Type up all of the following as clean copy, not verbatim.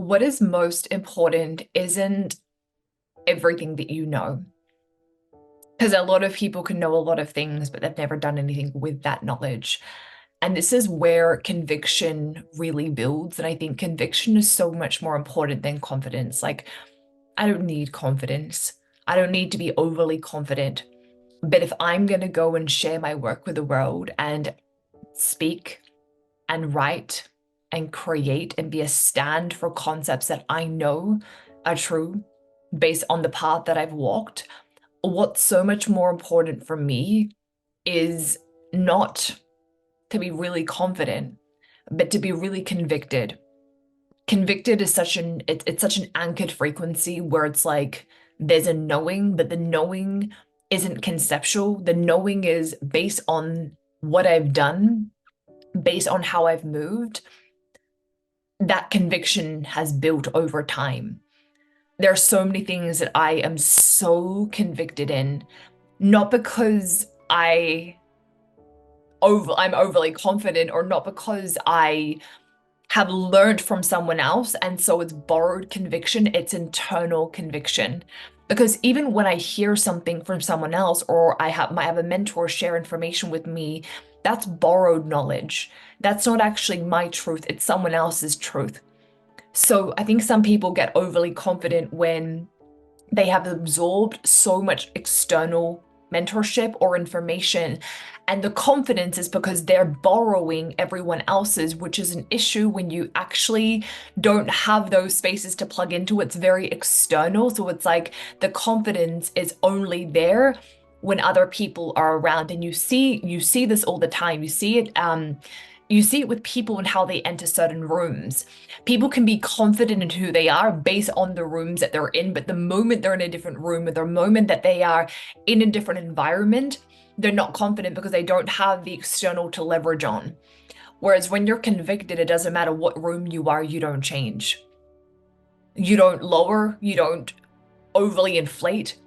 what is most important isn't everything that you know. Because a lot of people can know a lot of things, but they've never done anything with that knowledge. And this is where conviction really builds. And I think conviction is so much more important than confidence. Like, I don't need confidence. I don't need to be overly confident. But if I'm going to go and share my work with the world and speak and write and create and be a stand for concepts that I know are true based on the path that I've walked, what's so much more important for me is not to be really confident, but to be really convicted. Convicted is it's such an anchored frequency where it's like there's a knowing, but the knowing isn't conceptual. The knowing is based on what I've done, based on how I've moved. That conviction has built over time. There are so many things that I am so convicted in, not because I'm overly confident, or not because I have learned from someone else and so it's borrowed conviction, it's internal conviction. Because even when I hear something from someone else, or might have a mentor share information with me, that's borrowed knowledge. That's not actually my truth, it's someone else's truth. So I think some people get overly confident when they have absorbed so much external mentorship or information. And the confidence is because they're borrowing everyone else's, which is an issue when you actually don't have those spaces to plug into. It's very external. So it's like the confidence is only there when other people are around. And you see this all the time. You see it with people and how they enter certain rooms. People can be confident in who they are based on the rooms that they're in, but the moment they're in a different room, or the moment that they are in a different environment, they're not confident because they don't have the external to leverage on. Whereas when you're convicted, it doesn't matter what room you are, you don't change. You don't lower, you don't overly inflate.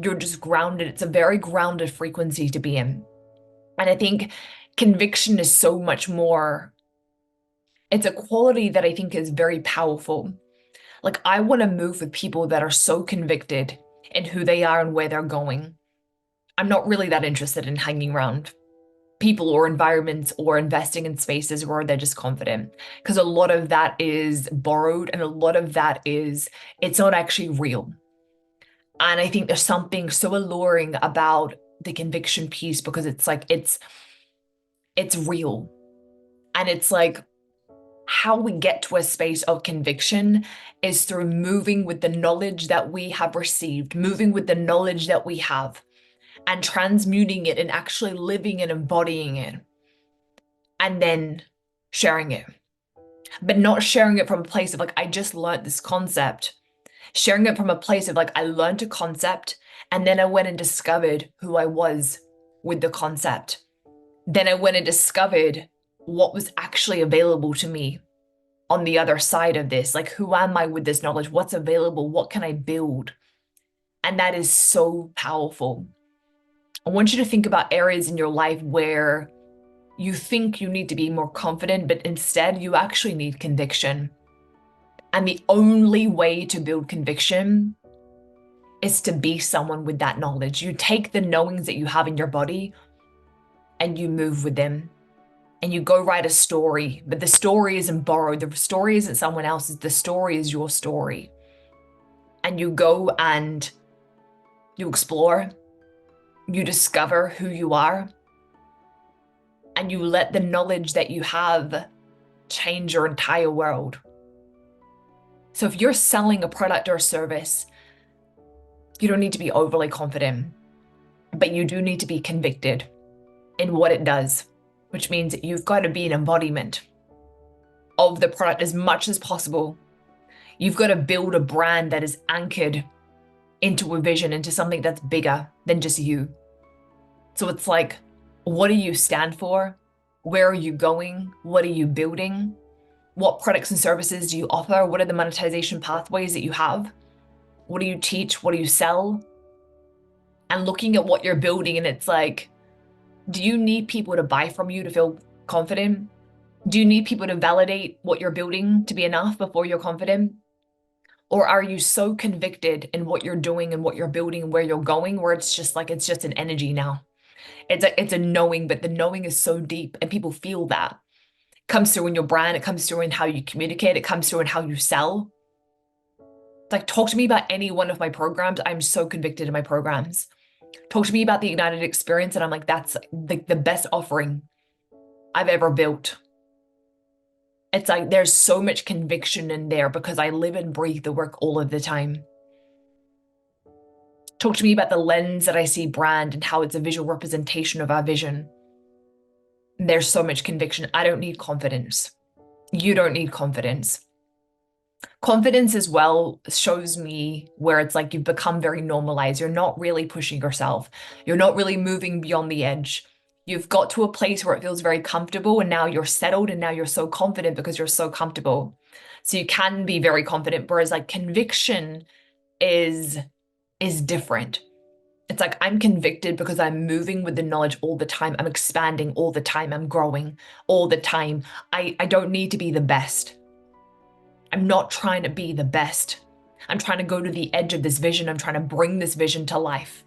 You're just grounded. It's a very grounded frequency to be in. And I think conviction is so much more, it's a quality that I think is very powerful. Like, I want to move with people that are so convicted in who they are and where they're going. I'm not really that interested in hanging around people or environments or investing in spaces where they're just confident, because a lot of that is borrowed and a lot of that is, it's not actually real. And I think there's something so alluring about the conviction piece, because it's like it's real. And it's like, how we get to a space of conviction is through moving with the knowledge that we have received, moving with the knowledge that we have, and transmuting it and actually living and embodying it, and then sharing it. But not sharing it from a place of like, I just learned this concept. Sharing it from a place of like, I learned a concept and then I went and discovered who I was with the concept. Then I went and discovered what was actually available to me on the other side of this. Like, who am I with this knowledge? What's available? What can I build? And that is so powerful. I want you to think about areas in your life where you think you need to be more confident, but instead you actually need conviction. And the only way to build conviction is to be someone with that knowledge. You take the knowings that you have in your body and you move with them. And you go write a story, but the story isn't borrowed. The story isn't someone else's. The story is your story. And you go and you explore, you discover who you are, and you let the knowledge that you have change your entire world. So if you're selling a product or a service, you don't need to be overly confident, but you do need to be convicted in what it does, which means that you've got to be an embodiment of the product as much as possible. You've got to build a brand that is anchored into a vision, into something that's bigger than just you. So it's like, what do you stand for? Where are you going? What are you building? What products and services do you offer? What are the monetization pathways that you have? What do you teach? What do you sell? And looking at what you're building, and it's like, do you need people to buy from you to feel confident? Do you need people to validate what you're building to be enough before you're confident? Or are you so convicted in what you're doing and what you're building and where you're going, where it's just like, it's just an energy now. It's a knowing, but the knowing is so deep and people feel that. It comes through in your brand, it comes through in how you communicate, it comes through in how you sell. Like, talk to me about any one of my programs. I'm so convicted in my programs. Talk to me about the Ignited experience, and I'm like, that's the best offering I've ever built. It's like there's so much conviction in there because I live and breathe the work all of the time. Talk to me about the lens that I see brand and how it's a visual representation of our vision. There's so much conviction. I don't need confidence. You don't need confidence. Confidence as well shows me where it's like you've become very normalized. You're not really pushing yourself. You're not really moving beyond the edge. You've got to a place where it feels very comfortable, and now you're settled, and now you're so confident because you're so comfortable. So you can be very confident, whereas like conviction is different. It's like I'm convicted because I'm moving with the knowledge all the time. I'm expanding all the time. I'm growing all the time. I don't need to be the best. I'm not trying to be the best. I'm trying to go to the edge of this vision. I'm trying to bring this vision to life.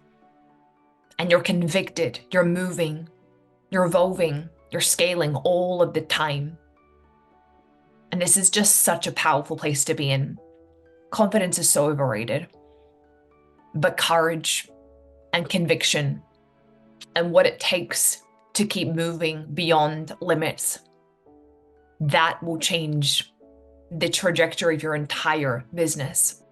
And you're convicted. You're moving. You're evolving. You're scaling all of the time. And this is just such a powerful place to be in. Confidence is so overrated. But courage and conviction and what it takes to keep moving beyond limits, that will change the trajectory of your entire business.